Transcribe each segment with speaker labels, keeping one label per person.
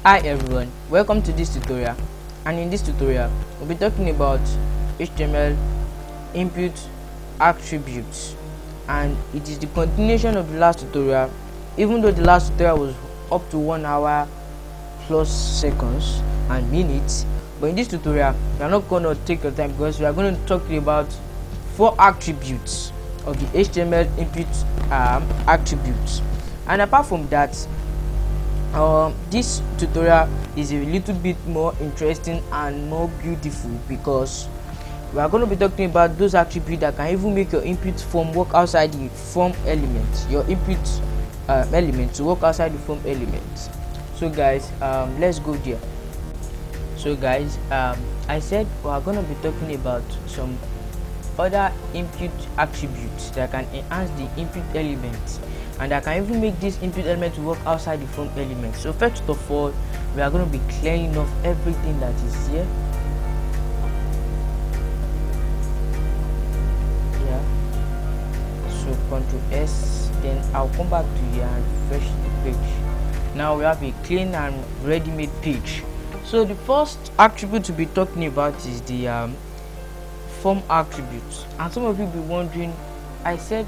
Speaker 1: Hi everyone, welcome to this tutorial, and in this tutorial we'll be talking about HTML input attributes, and it is the continuation of the last tutorial. Even though the last tutorial was up to 1 hour plus seconds and minutes, but in this tutorial we are not going to take your time because we are going to talk about 4 attributes of the HTML input attributes. And apart from that, this tutorial is a little bit more interesting and more beautiful because we are going to be talking about those attributes that can even make your input form work outside the form element, your input element to work outside the form element. So guys, let's go there. So guys, I said we are going to be talking about some other input attributes that can enhance the input element, and I can even make this input element to work outside the form element. So first of all, we are going to be clearing off everything that is here. Yeah. So Ctrl S, then I'll come back to here and refresh the page. Now we have a clean and ready-made page. So the first attribute to be talking about is the form attributes. And some of you will be wondering, I said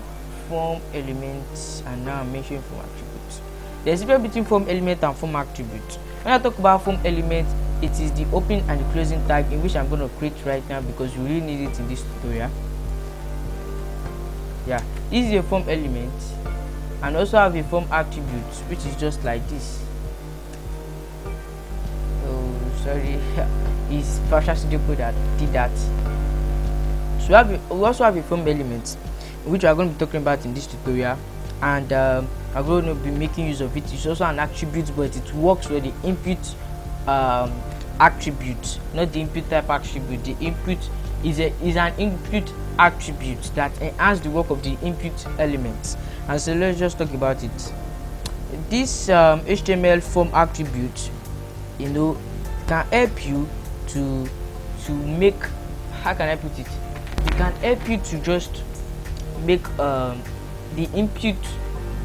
Speaker 1: form elements and now I'm mentioning form attributes. There's a difference between form element and form attributes. When I talk about form element, it is the opening and the closing tag, in which I'm going to create right now because we really need it in this tutorial. Yeah, this is a form element, and also have a form attribute which is just like this. Oh sorry, it's Fasha Studio Code that did that. So we also have a form element, which we are going to be talking about in this tutorial, and I'm going to be making use of it. It's also an attribute, but it works with the input attribute, not the input type attribute. The input is an input attribute that enhances the work of the input elements. And so let's just talk about it. This HTML form attribute, can help you to make, how can I put it? It can help you to just make the input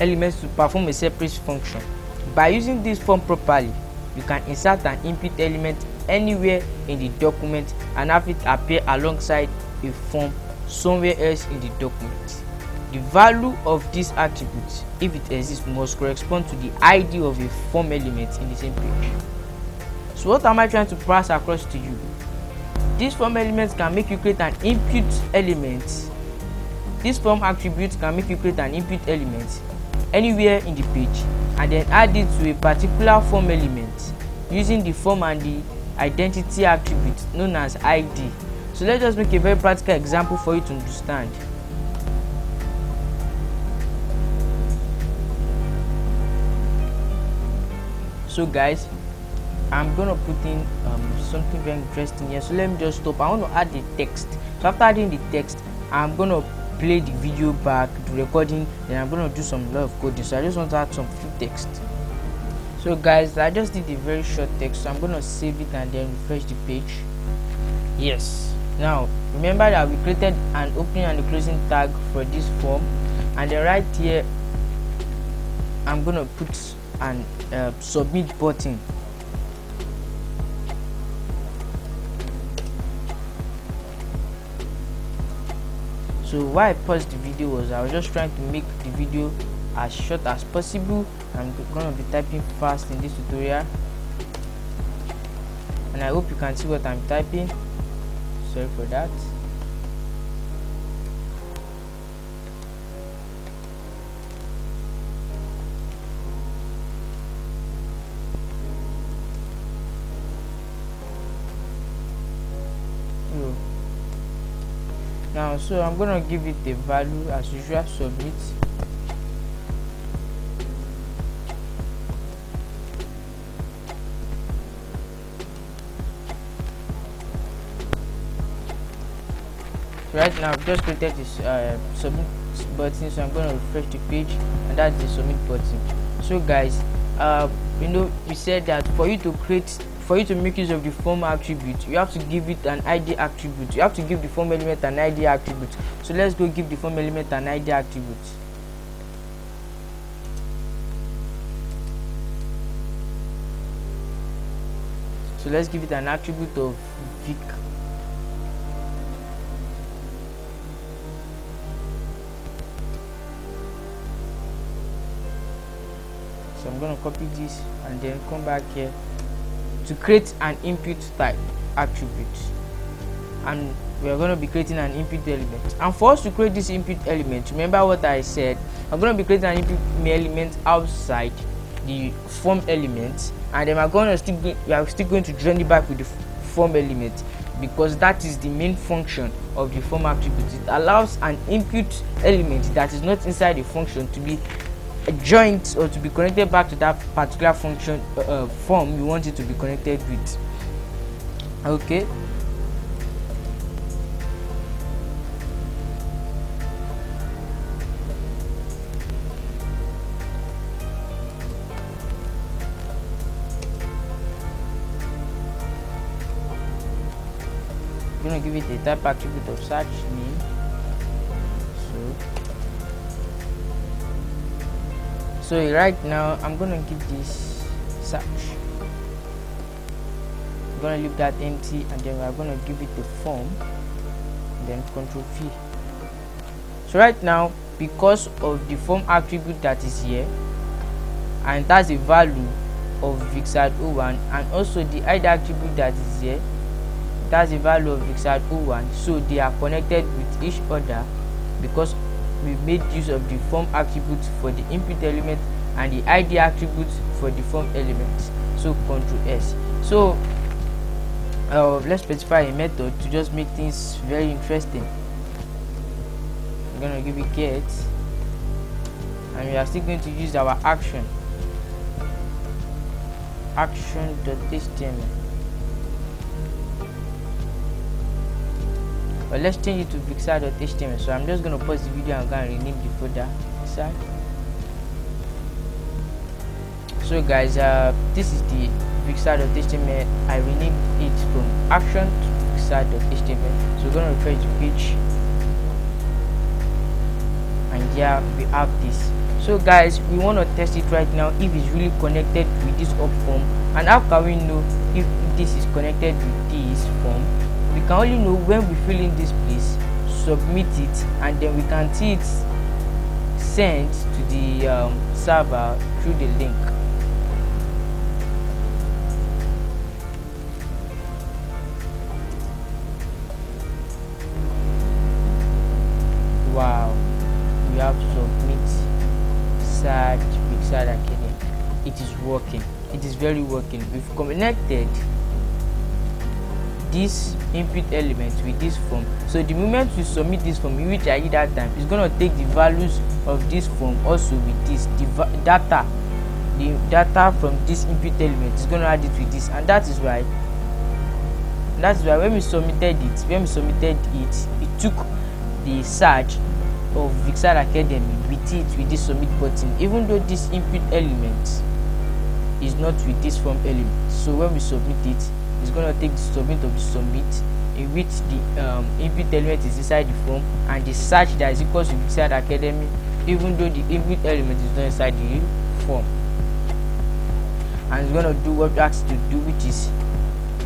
Speaker 1: elements to perform a separate function. By using this form properly, you can insert an input element anywhere in the document and have it appear alongside a form somewhere else in the document. The value of this attribute, if it exists, must correspond to the ID of a form element in the same page. So what am I trying to pass across to you? This form element can make you create an input element. This form attribute can make you create an input element anywhere in the page and then add it to a particular form element using the form and the identity attribute known as ID. So let's just make a very practical example for you to understand. So guys, I'm gonna put in something very interesting here. So let me just stop. I want to add the text. So after adding the text, I'm gonna play the video back, the recording, then I'm gonna do some lot of coding. So I just want to add some few text. So guys, I just did a very short text, so I'm gonna save it and then refresh the page. Yes. Now remember that we created an opening and a closing tag for this form, and then right here I'm gonna put an submit button. So why I paused the video was I was just trying to make the video as short as possible. I'm gonna be typing fast in this tutorial, and I hope you can see what I'm typing. Sorry for that. Now, so I'm gonna give it a value as usual, submit. Right now I've just created this submit button, so I'm gonna refresh the page, and that's the submit button. So guys, we said that for you to make use of the form attribute, you have to give it an ID attribute. You have to give the form element an ID attribute. So let's go give the form element an ID attribute. So let's give it an attribute of Vic. So I'm going to copy this and then come back here to create an input type attribute, and we are going to be creating an input element. And for us to create this input element, remember what I said, I'm going to be creating an input element outside the form element, and then we are still going to join it back with the form element, because that is the main function of the form attribute. It allows an input element that is not inside the function to be joined or to be connected back to that particular function form you want it to be connected with. Okay, I'm gonna give it a type attribute of search name. So right now I'm gonna give this search. I'm gonna leave that empty, and then we're gonna give it a form, and then Ctrl V. So right now, because of the form attribute that is here, and that's a value of Vicsad 01, and also the ID attribute that is here, that's the value of Vicsad 01, so they are connected with each other because we made use of the form attribute for the input element and the ID attribute for the form element. So Ctrl S. So let's specify a method to just make things very interesting. I'm gonna give it get, and we are still going to use our action.html. But let's change it to Vicsad.html. So I'm just going to pause the video and go and rename the folder Vicsad. So guys, this is the Vicsad.html. I renamed it from action to Vicsad.html. So we're going to refresh the page, and yeah, we have this. So guys, we want to test it right now if it's really connected with this up form. And how can we know if this is connected with this form? We can only know when we fill in this place, submit it, and then we can see it sent to the server through the link. Wow, we have to submit search Vicsad Academy. It is working. It is very working. We've connected this input element with this form. So the moment you submit this form, which I did that time, it's going to take the values of this form also with this the data from this input element is going to add it with this, and that is why when we submitted it, it took the search of Vicsad Academy with this submit button, even though this input element is not with this form element. So when we submit it, it's going to take the submit of the submit, in which the input element is inside the form, and the search that is equal to Vicsad Academy, even though the input element is not inside the form. And it's going to do what it asks to do, which is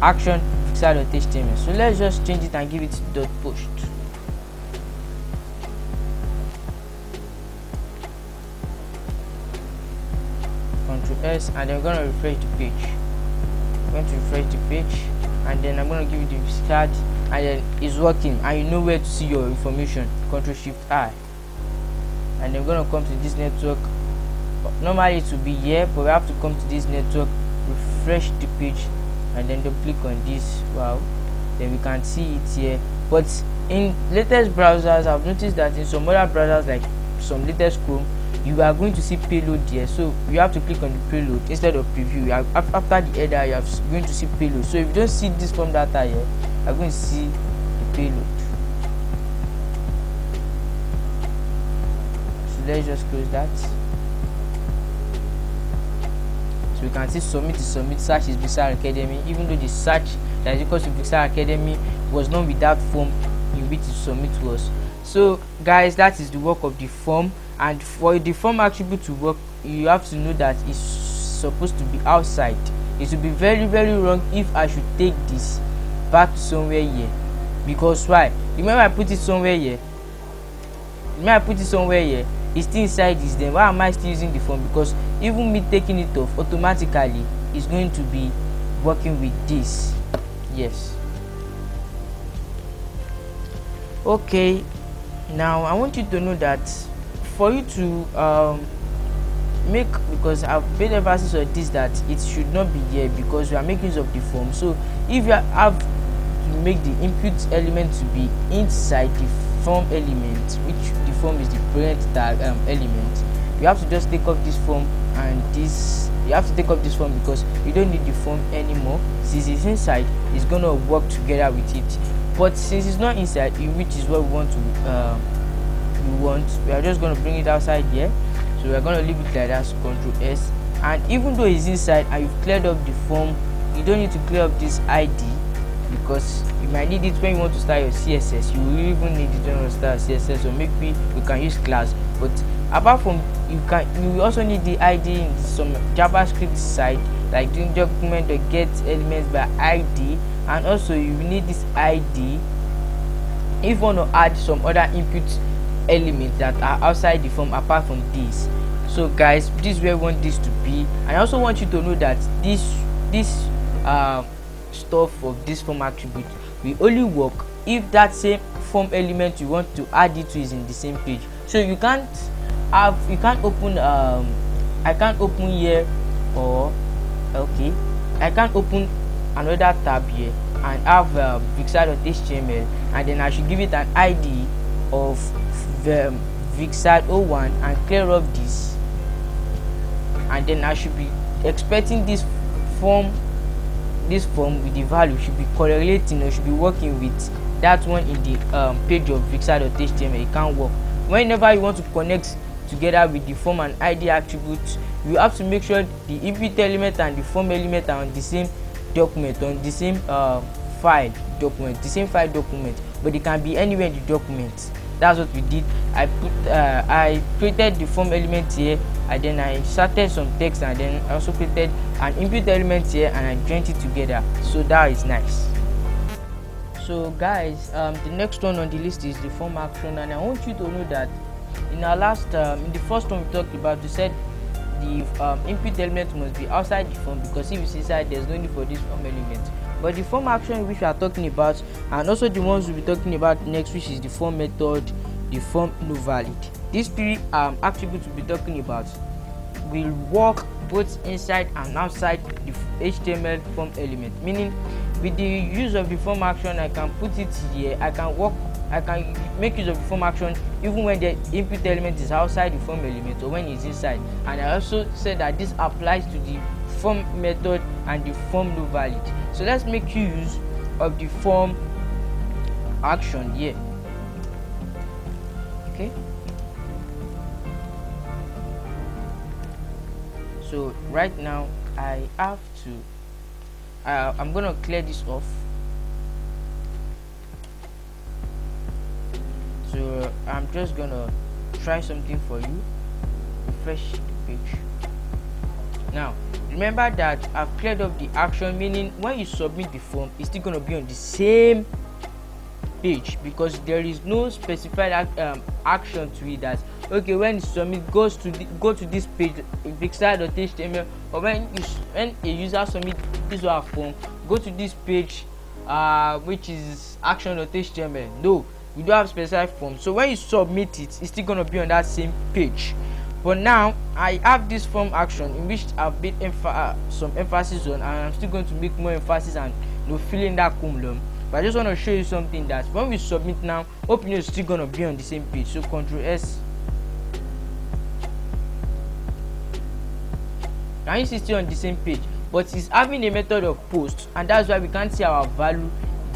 Speaker 1: action Vicsad.html. So let's just change it and give it dot post. Ctrl S, and then we're going to refresh the page. Going to refresh the page, and then I'm going to give it the Vicsad, and then it's working, and you know where to see your information. Ctrl Shift I, and then we're going to come to this network. Normally it will be here, but we have to come to this network, refresh the page, and then double click on this. Wow, then we can see it here. But in latest browsers, I've noticed that in some other browsers, like some latest Chrome, you are going to see payload here, so you have to click on the payload instead of preview. After the header, you are going to see payload. So if you don't see this form data here, you are going to see the payload. So let's just close that. So we can see submit search is Vicsad Academy, even though the search that is equal to Vicsad Academy was not with that form in which the submit was. So guys, that is the work of the form. And for the form attribute to work, you have to know that it's supposed to be outside it will be very wrong if I should take this back to somewhere here. Because why? Remember I put it somewhere here. It's still inside this. Then why am I still using the form? Because even me taking it off automatically is going to be working with this. Yes. Okay, now I want you to know that for you to make, because I've made emphasis on this, that it should not be here because we are making use of the form. So if you have to make the input element to be inside the form element, which the form is the parent tag element, you have to just take off this form and this. You have to take off this form because you don't need the form anymore. Since it's inside, it's gonna work together with it. But since it's not inside, which is what we want to we are just going to bring it outside here. So we are going to leave it like that. So Control S, and even though it's inside and you've cleared up the form, you don't need to clear up this ID because you might need it when you want to start your CSS. You will even need it when you want to start CSS, or maybe you can use class. But apart from, you also need the ID in some JavaScript side, like doing document.get elements by ID, and also you need this ID if you want to add some other input elements that are outside the form apart from this. So guys, this is where we want this to be. And I also want you to know that this stuff of this form attribute will only work if that same form element you want to add it to is in the same page. So you can't open I can't open here, or okay, I can't open another tab here and have Vicsad.html and then I should give it an ID of Vicsad01 and clear up this, and then I should be expecting this form with the value should be correlating, or should be working with that one in the page of Vicsad.html. It can't work. Whenever you want to connect together with the form and ID attributes, you have to make sure the input element and the form element are on the same document, on the same file document, but it can be anywhere in the document. That's what we did. I created the form element here, and then I inserted some text, and then I also created an input element here and I joined it together. So that is nice. So guys, the next one on the list is the form action, and I want you to know that in our last in the first one we talked about, we said the input element must be outside the form, because if it's inside, there's no need for this form element. But the form action which we are talking about, and also the ones we'll be talking about next, which is the form method, the form no valid, these three attributes we'll be talking about will work both inside and outside the HTML form element. Meaning, with the use of the form action, I can put it here, I can make use of the form action even when the input element is outside the form element or when it's inside. And I also said that this applies to the form method and the form no valid. So let's make use of the form action here. Okay, so right now I have to I'm gonna clear this off. So I'm just gonna try something for you. Refresh the page. Now remember that I've cleared up the action, meaning when you submit the form, it's still gonna be on the same page, because there is no specified action to it that okay, when you submit go to this page Vicsad.html, or when a user submit this form, go to this page which is action.html. No, we don't have specified form. So when you submit it, it's still gonna be on that same page. But now I have this form action in which I've made some emphasis on, and I'm still going to make more emphasis and fill in that column. But I just want to show you something that when we submit now, hope it's still gonna be on the same page. So Control S. Can you see still on the same page? But it's having a method of post, and that's why we can't see our value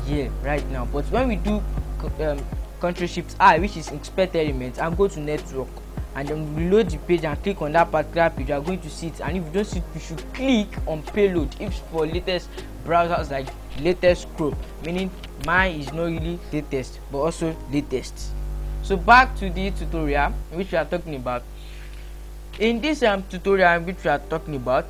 Speaker 1: here right now. But when we do Ctrl+Shift+I, which is inspect element, and go to network, and then reload the page and click on that particular page, you are going to see it. And if you don't see it, you should click on payload. If for latest browsers like latest Chrome, meaning mine is not really latest but also latest. So back to the tutorial which we are talking about. In this tutorial which we are talking about,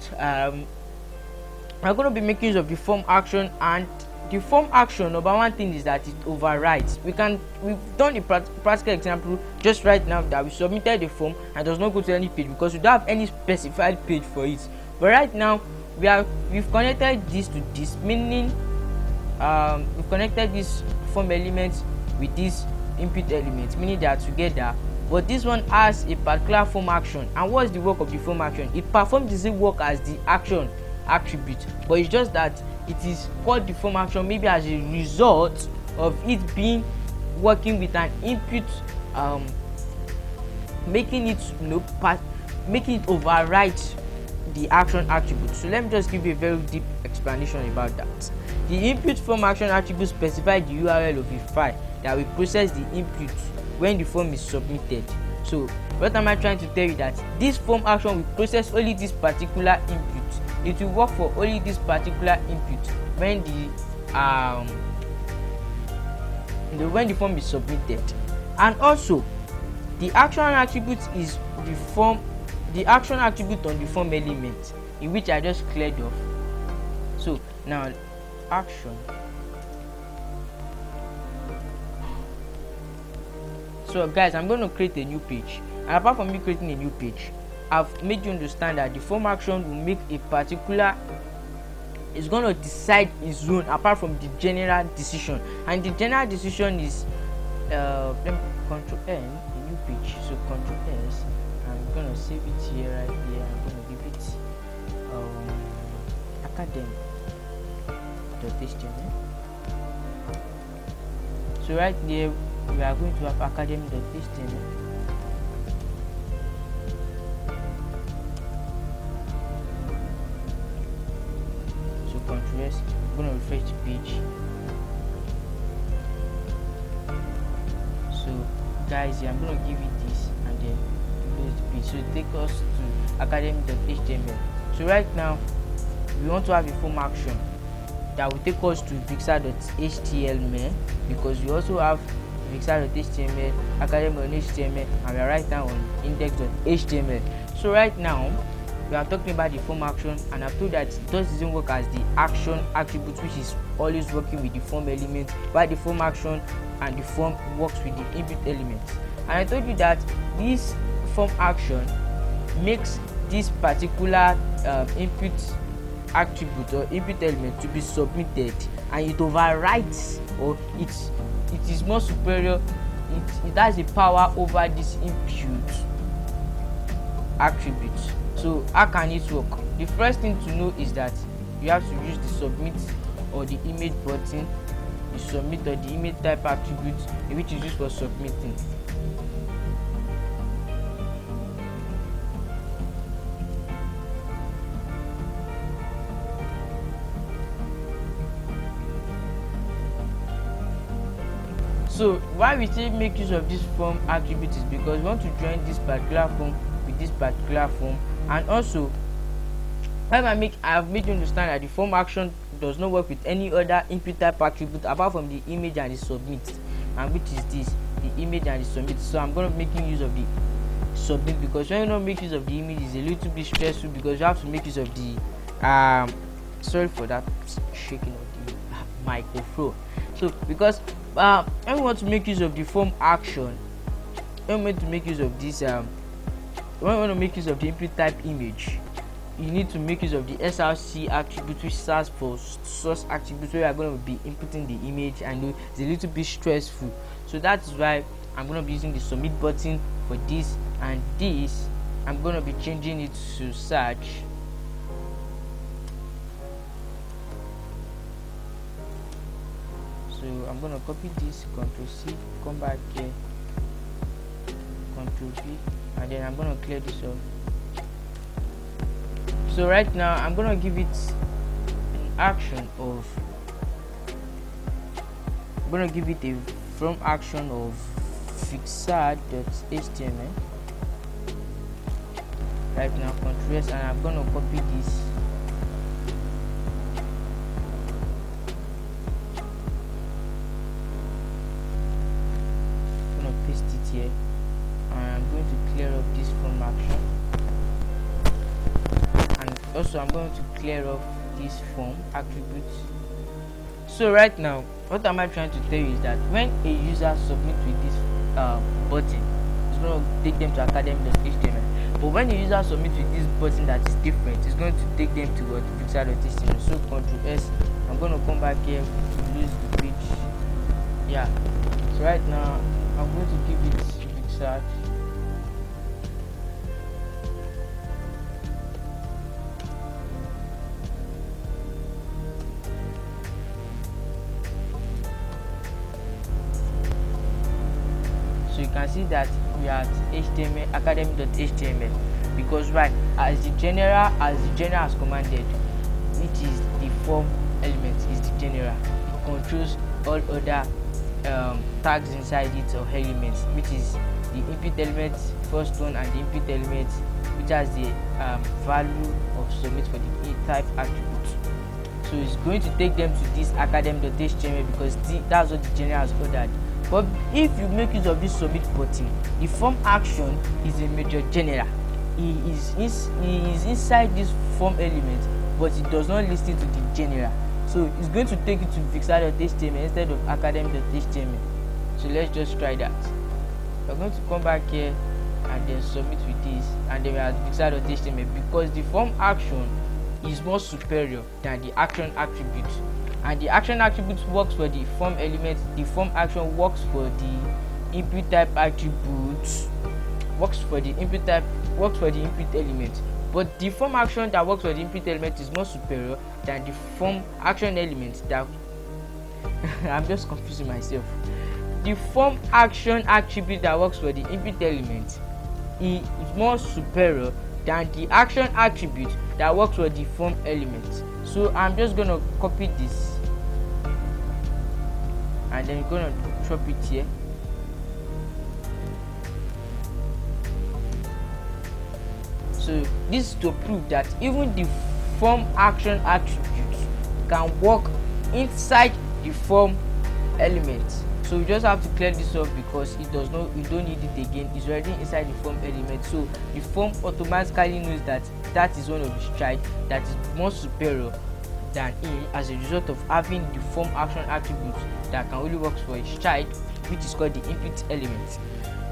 Speaker 1: I'm going to be making use of the form action, and the form action, number one thing is that it overrides. We've done a practical example just right now that we submitted the form and does not go to any page because we don't have any specified page for it. But right now we've connected this to this, meaning we've connected this form elements with this input elements, meaning they are together. But this one has a particular form action, and what's the work of the form action? It performs the same work as the action attribute, but it's just that it is called the form action maybe as a result of it being working with an input, making it making it override the action attribute. So let me just give you a very deep explanation about that. The input form action attribute specifies the URL of a file that will process the input when the form is submitted. So what am I trying to tell you? That this form action will process only this particular input. It will work for only this particular input when the form is submitted. And also the action attribute is the action attribute on the form element, in which I just cleared off. So now action. So guys, I'm going to create a new page, and apart from me creating a new page, I've made you understand that the form action will make a particular, it's going to decide its own apart from the general decision, and the general decision is let me control N, a new page. So control S, I'm going to save it here, right here. I'm going to give it academy.html. So right there we are going to have academy.html. Control S, I'm going to refresh the page. So guys, I'm going to give it this and then close the page. So take us to academy.html. So right now we want to have a form action that will take us to Vicsad.html, because we also have Vicsad.html, academy.html, and we are right now on index.html. So right now we are talking about the form action, and I've told that it doesn't work as the action attribute, which is always working with the form element, while the form action and the form works with the input elements. And I told you that this form action makes this particular input attribute or input element to be submitted, and it overrides, or it is more superior, it has a power over this input attribute. So how can it work? The first thing to know is that you have to use the submit or the image button, the submit or the image type attribute, which is used for submitting. So why we still make use of this form attribute is because we want to join this particular form with this particular form. And also I have made you understand that the form action does not work with any other input type attribute apart from the image and the submit, and which is this, the image and the submit. So I'm going to be making use of the submit, because when you don't make use of the image, it's a little bit stressful because you have to make use of the sorry for that shaking of the microphone. So because when we want to make use of the form action, when we want to make use of this when we want to make use of the input type image, you need to make use of the src attribute, which stands for source attribute, where you are going to be inputting the image, and it's a little bit stressful. So that is why I'm going to be using the submit button for this, and this I'm going to be changing it to search. So I'm going to copy this, Ctrl C, come back here, Ctrl V, and then I'm going to clear this off. So right now I'm going to give it an action of, I'm going to give it a from action of Vicsad.html. Right now Ctrl S, and I'm going to copy this. I'm going to paste it here, and I'm going to clear up this from action. Also I'm going to clear off this form attribute. So right now, what am I trying to tell you is that when a user submits with this button, it's going to take them to academy.html. But when a user submits with this button that is different, it's going to take them to what Vicsad.html. So Ctrl S. I'm going to come back here to lose the page. Yeah. So right now, I'm going to give it Vicsad. So you can see that we are at HTML academy.html, because why? As the general has commanded, which is the form element, is the general. It controls all other tags inside it or elements, which is the input element, first one, and the input element, which has the value of submit for the type attribute. So it's going to take them to this academy.html because that's what the general has ordered. But if you make use of this submit button, the form action is a major general. He is inside this form element, but it does not listen to the general. So it's going to take you to Vicsad.html instead of academy.html. So let's just try that. We're going to come back here and then submit with this, and then we are at Vicsad.html because the form action is more superior than the action attribute. And the action attribute works for the form element, the form action works for the input type attribute, works for the input element. But the form action that works for the input element is more superior than the form action element that I'm just confusing myself. The form action attribute that works for the input element is more superior than the action attribute that works for the form element. So I'm just gonna copy this and then we're gonna drop it here. So this is to prove that even the form action attribute can work inside the form element. So we just have to clear this up because you don't need it again. It's already inside the form element. So the form automatically knows that that is one of its child that is more superior than him as a result of having the form action attribute that can only work for its child, which is called the input element.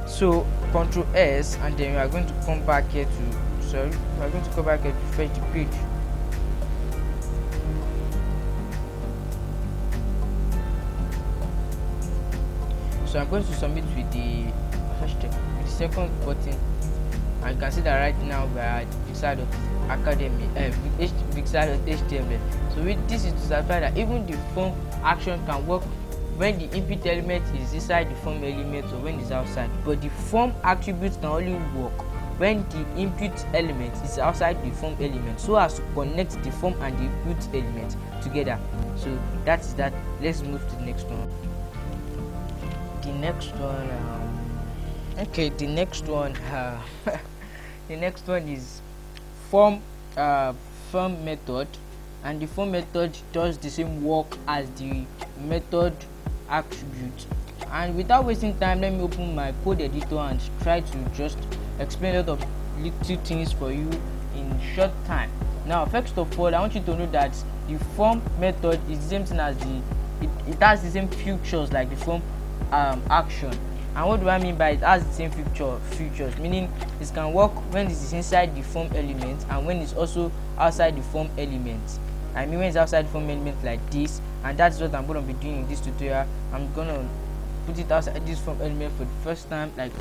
Speaker 1: So Ctrl S, and then we are going to come back here to refresh the page. So I'm going to submit with the second button, and you can see that right now we are at Vicsad.html. So this is to certify that even the form action can work when the input element is inside the form element or when it's outside, but the form attribute can only work when the input element is outside the form element, so as to connect the form and the input element together. So that is that. Let's move to the next one. The next one is form method, and the form method does the same work as the method attribute. And without wasting time, let me open my code editor and try to just explain a lot of little things for you in short time. Now, first of all, I want you to know that the form method is the same thing as it has the same features like the form action. And what do I mean by it has the same features? Meaning it can work when it is inside the form element and when it's also outside the form element. I mean when it's outside the form element like this, and that's what I'm going to be doing in this tutorial. I'm going to put it outside this form element for the first time, like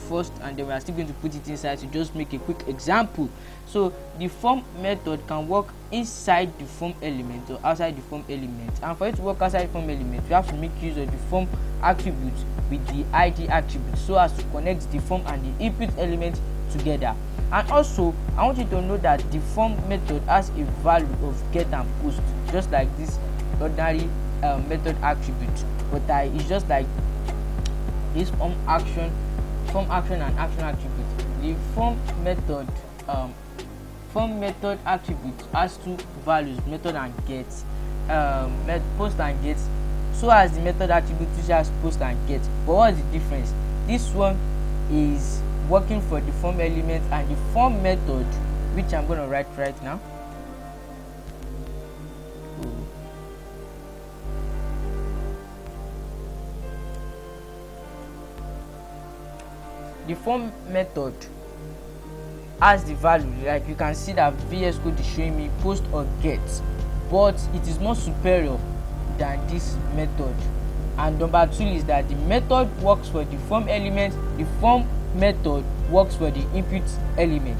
Speaker 1: first, and then we are still going to put it inside to just make a quick example. So the form method can work inside the form element or outside the form element, and for it to work outside the form element, we have to make use of the form attribute with the id attribute so as to connect the form and the input element together. And also I want you to know that the form method has a value of get and post, just like this ordinary method attribute, but it's just like this form action and action attribute. The form method attribute has two values, method and get, post and get, so as the method attribute which has post and get. But what is the difference? This one is working for the form element, and the form method, which I'm going to write right now, the form method has the value, like you can see that VS Code is showing me post or get, but it is more superior than this method. And number 2 is that the method works for the form element, the form method works for the input element,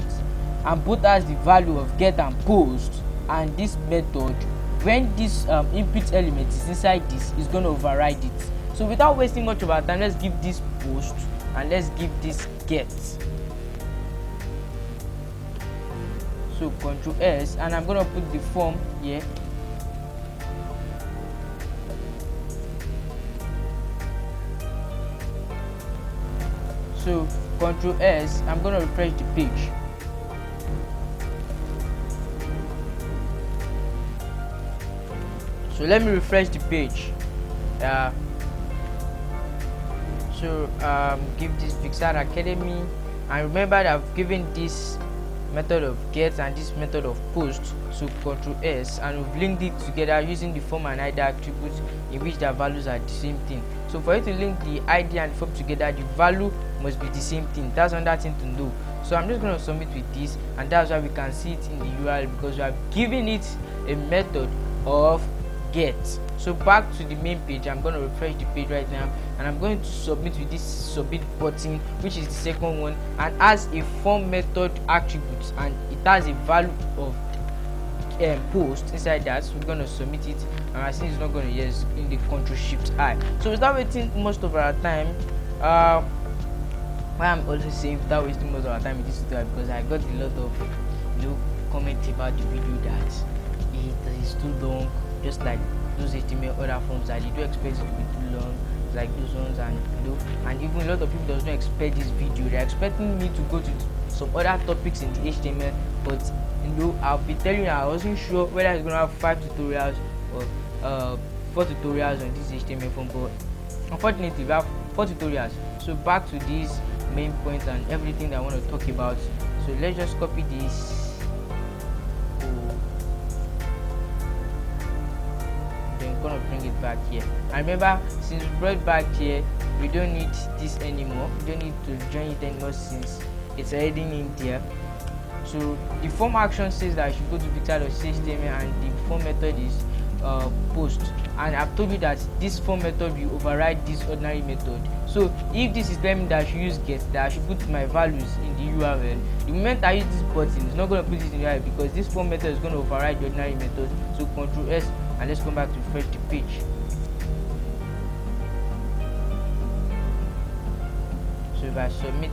Speaker 1: and both has the value of get and post. And this method, when this input element is inside this, is going to override it. So without wasting much of our time, let's give this post and let's give this get. So Ctrl S, and I'm going to put the form here. So Ctrl S, I'm going to refresh the page. So let me refresh the page. Give this Vicsad Academy, and remember that I've given this method of get and this method of post. So Ctrl S, and we've linked it together using the form and ID attributes in which their values are the same thing. So for you to link the ID and the form together, the value must be the same thing. That's another thing to know. So I'm just going to submit with this, and that's why we can see it in the URL, because we have given it a method of get. So back to the main page, I'm going to refresh the page right now, and I'm going to submit with this submit button, which is the second one, and has a form method attributes, and it has a value of post inside that. So we're going to submit it, and I think it's not going to use in the Ctrl Shift I. So without wasting most of our time, why I'm also saying without wasting most of our time in this tutorial, because I got a lot of comments about the video that it is too long, just like those HTML other forms that they do expect it to be too long, like those ones. And and even a lot of people does not expect this video. They're expecting me to go to some other topics in the HTML, but I'll be telling you, I wasn't sure whether it's gonna have 5 tutorials or 4 tutorials on this HTML form, but unfortunately we have 4 tutorials. So back to these main points and everything that I want to talk about. So let's just copy this. Gonna bring it back here. And remember, since we brought it back here, we don't need this anymore. We don't need to join it anymore since it's already in there. So the form action says that I should go to Vicsad.html, and the form method is post. And I've told you that this form method will override this ordinary method. So if this is telling me that I should use get, that I should put my values in the URL, the moment I use this button, it's not going to put it in the URL, because this form method is going to override the ordinary method. So Ctrl S, and let's come back to refresh the page. So if I submit,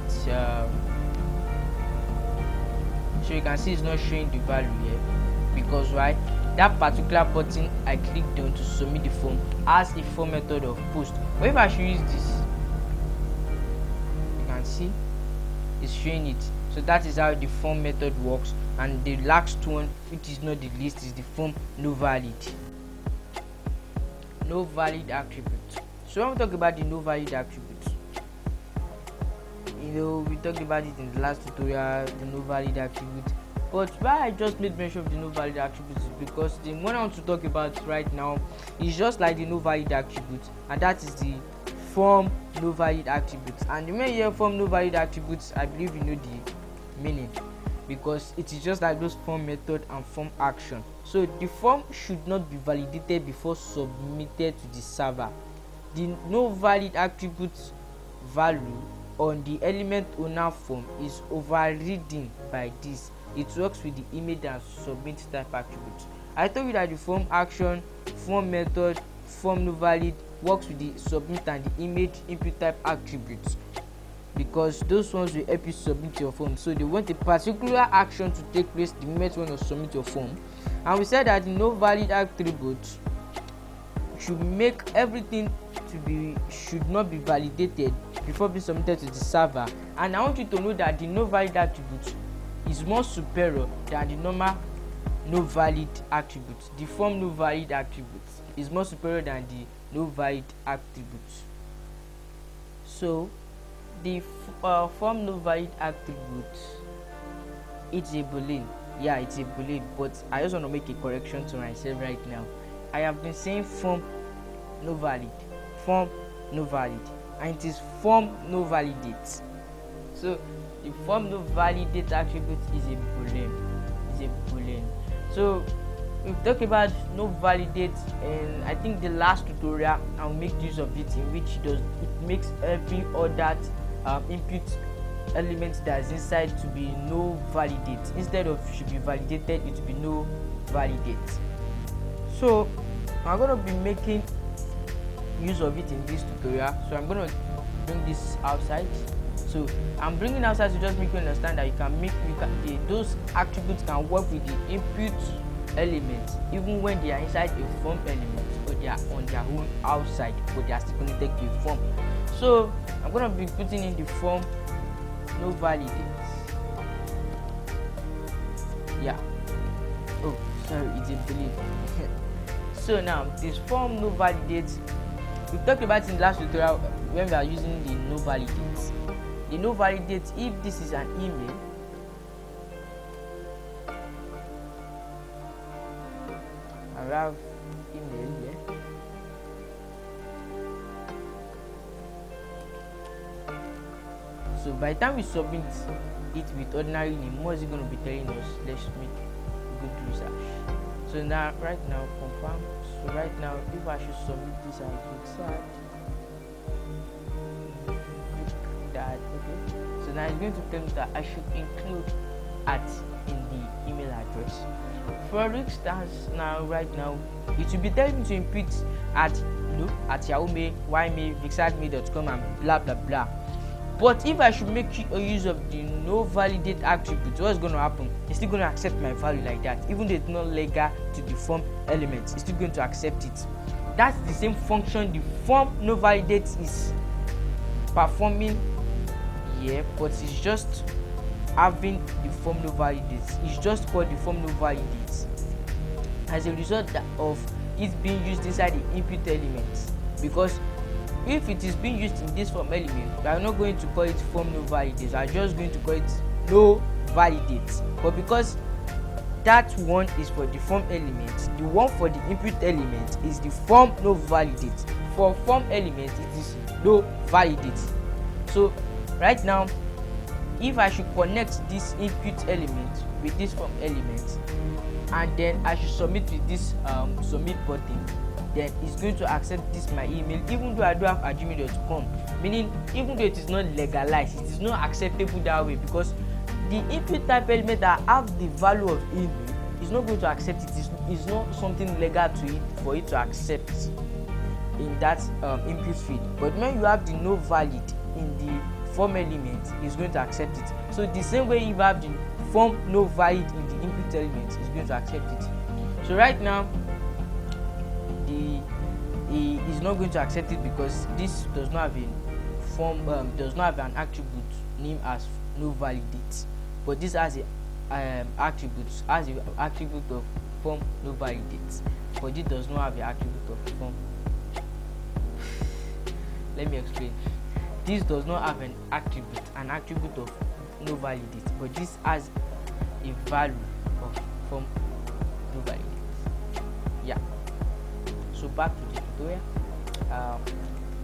Speaker 1: so you can see it's not showing the value here, because why? That particular button I clicked on to submit the form has a form method of post. But if I should use this, you can see it's showing it. So that is how the form method works. And the last one, which is not the least, is the form no valid attribute. So when we talk about the no valid attributes, we talked about it in the last tutorial, the no valid attribute. But why I just made mention of the no valid attributes is because the one I want to talk about right now is just like the no valid attribute, and that is the form no valid attributes. And the main here form no valid attributes, I believe you know the meaning, because it is just like those form method and form action. So the form should not be validated before submitted to the server. The no valid attribute value on the element owner form is overridden by this. It works with the image and submit type attributes. I told you that the form action, form method, form no valid works with the submit and the image input type attributes, because those ones will help you submit your form. So they want a particular action to take place the moment you want to submit your form. And we said that the no valid attribute should make everything should not be validated before being submitted to the server. And I want you to know that the no valid attribute is more superior than the normal no valid attribute. The form no valid attribute is more superior than the no valid attribute. So the form no valid attribute, it's a boolean. Yeah, it's a boolean, but I just want to make a correction to myself right now. I have been saying form no valid, and it is form no validate. So the form no validate attribute is a boolean. So we've talked about no validate, and I think the last tutorial I'll make use of it, in which it makes every other input element that's inside to be no validate. Instead of should be validated, it will be no validate. So I'm going to be making use of it in this tutorial. So I'm going to bring this outside. So I'm bringing outside to just make you understand that those attributes can work with the input elements even when they are inside a form element, or they are on their own outside, but they are still connected to a form. So I'm going to be putting in the form no validate. Yeah. Oh, sorry, it's a belief. So now this form no validate, we talked about in the last tutorial when we are using the no validate. The no validate, if this is an email, I have email here. So by the time we submit it with ordinary name, what is it going to be telling us? Let's make good research. So now, right now, confirm. So right now, if I should submit this as Vicsad, that okay. So now it's going to tell me that I should include at in the email address. For instance, now right now, it will be telling me to input at Yahoo Mail, ymail, vicsadmail.com, and blah blah blah. But if I should make use of the no validate attribute, what's going to happen? It's still going to accept my value like that, even though it's not legal to the form element. It's still going to accept it. That's the same function the form no validate is performing here, but it's just having the form no validate. It's just called the form no validate as a result of it being used inside the input elements. Because if it is being used in this form element, we are not going to call it form no validate. We are just going to call it no validate. But because that one is for the form element, the one for the input element is the form no validate. For form element, it is no validate. So right now, if I should connect this input element with this form element, and then I should submit with this submit button, then it's going to accept this my email, even though I don't have gmail.com. Meaning, even though it is not legalized, it is not acceptable that way, because the input type element that have the value of email is not going to accept it. It's not something legal to it for it to accept in that input field. But when you have the no valid in the form element, it's going to accept it. So the same way you have the form no valid in the input element, it's going to accept it. So right now, is not going to accept it because this does not have a form, does not have an attribute name as no validate, but this has a attribute of form no validate, but it does not have the attribute of form. Let me explain. This does not have an attribute of no validate, but this has a value of form no validate. Yeah. So back to the tutorial.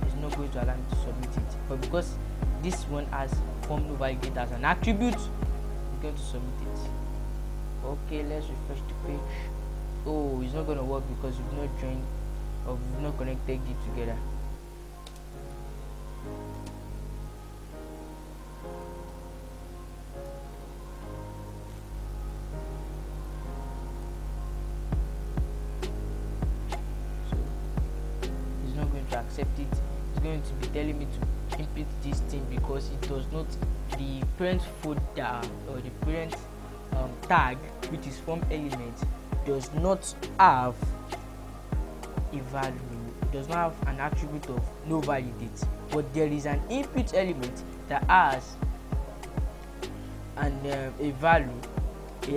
Speaker 1: It's not going to allow me to submit it, but because this one has form no validate as an attribute, I'm going to submit it. Okay, let's refresh the page. Oh, it's not going to work because we've not joined, or we've not connected it together. Accept it. It's going to be telling me to input this thing because it does not, the parent folder or the parent tag, which is form element, does not have a value. It does not have an attribute of no validate, but there is an input element that has a value,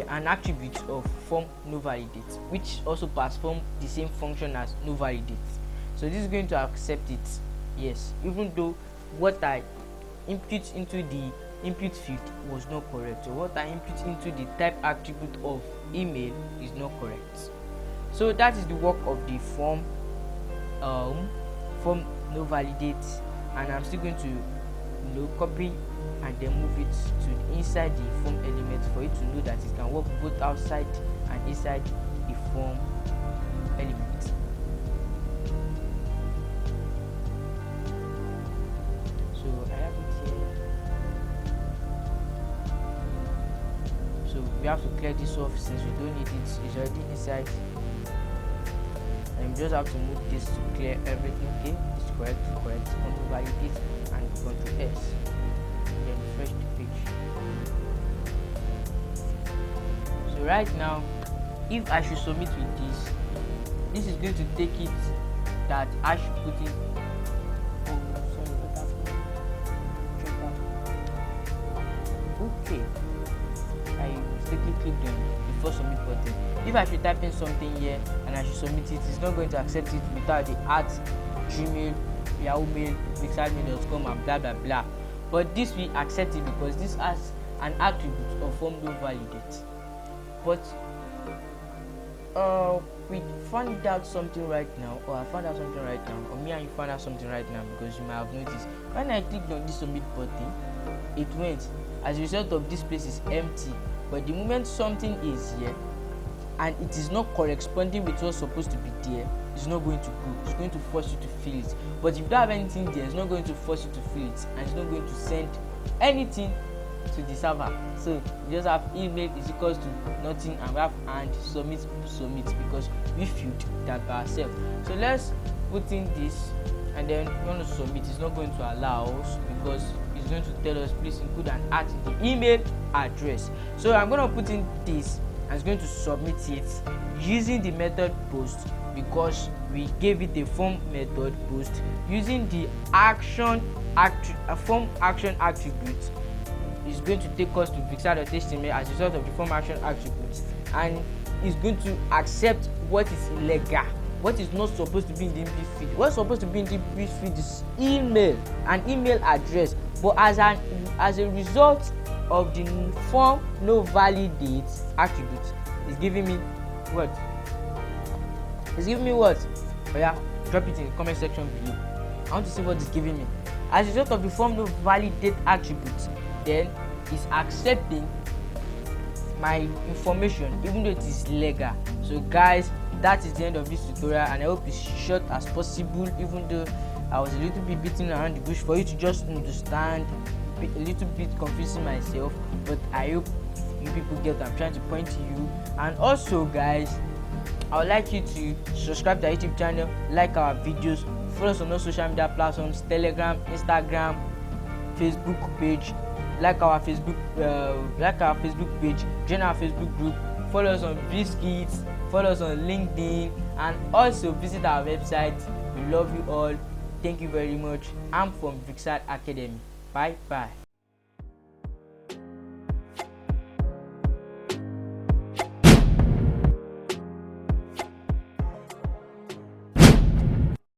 Speaker 1: an attribute of form no validate, which also performs the same function as no validate. So this is going to accept it, yes, even though what I input into the input field was not correct, or what I input into the type attribute of email is not correct. So that is the work of the form no validate, and I'm still going to copy and then move it to inside the form element for it to know that it can work both outside and inside the form element. So I have it here. So we have to clear this off since we don't need it. It's already inside. And you just have to move this to clear everything. Okay, it's correct. Control validate and Control S. And then refresh the page. So right now, if I should submit with this is going to take it that I should put in. Okay, I mistakenly clicked on the first submit button. If I should type in something here and I should submit it, it's not going to accept it without the @gmail, Yahoo Mail, Vicsad.com and blah blah blah. But this will accept it because this has an attribute of form no validate. But we found out something right now, or I found out something right now, or me and you found out something right now, because you might have noticed when I clicked on this submit button, it went. As a result of this place is empty, but the moment something is here and it is not corresponding with what's supposed to be there, it's not going to go. It's going to force you to fill it. But if you don't have anything there, it's not going to force you to fill it, and it's not going to send anything to the server. So you just have email is equals to nothing, and we have and submit because we filled that by ourselves. So let's put in this, and then we want to submit. It's not going to allow us because it's going to tell us please include an @ in the email address. So I'm going to put in this and it's going to submit it using the method post, because we gave it a form method post using the form action attribute. Is going to take us to Vicsad.html as a result of the form action attributes, and is going to accept what is illegal, what is not supposed to be in the input field. What's supposed to be in the input field is email, an email address, but as a result of the form no validate attribute, is giving me what? It's giving me what? Oh yeah, drop it in the comment section below. I want to see what it's giving me. As a result of the form no validate attribute, then it's accepting my information even though it is legal. So guys, that is the end of this tutorial, and I hope it's short as possible, even though I was a little bit beating around the bush for you to just understand, a little bit confusing myself, but I hope you people get what I'm trying to point to you. And also guys, I would like you to subscribe to our YouTube channel, like our videos, follow us on all social media platforms, Telegram, Instagram, Facebook page, like our Facebook page, join our Facebook group, follow us on VSKIT, follow us on LinkedIn, and also visit our website. We love you all. Thank you very much. I'm from Vicsad Academy. Bye bye.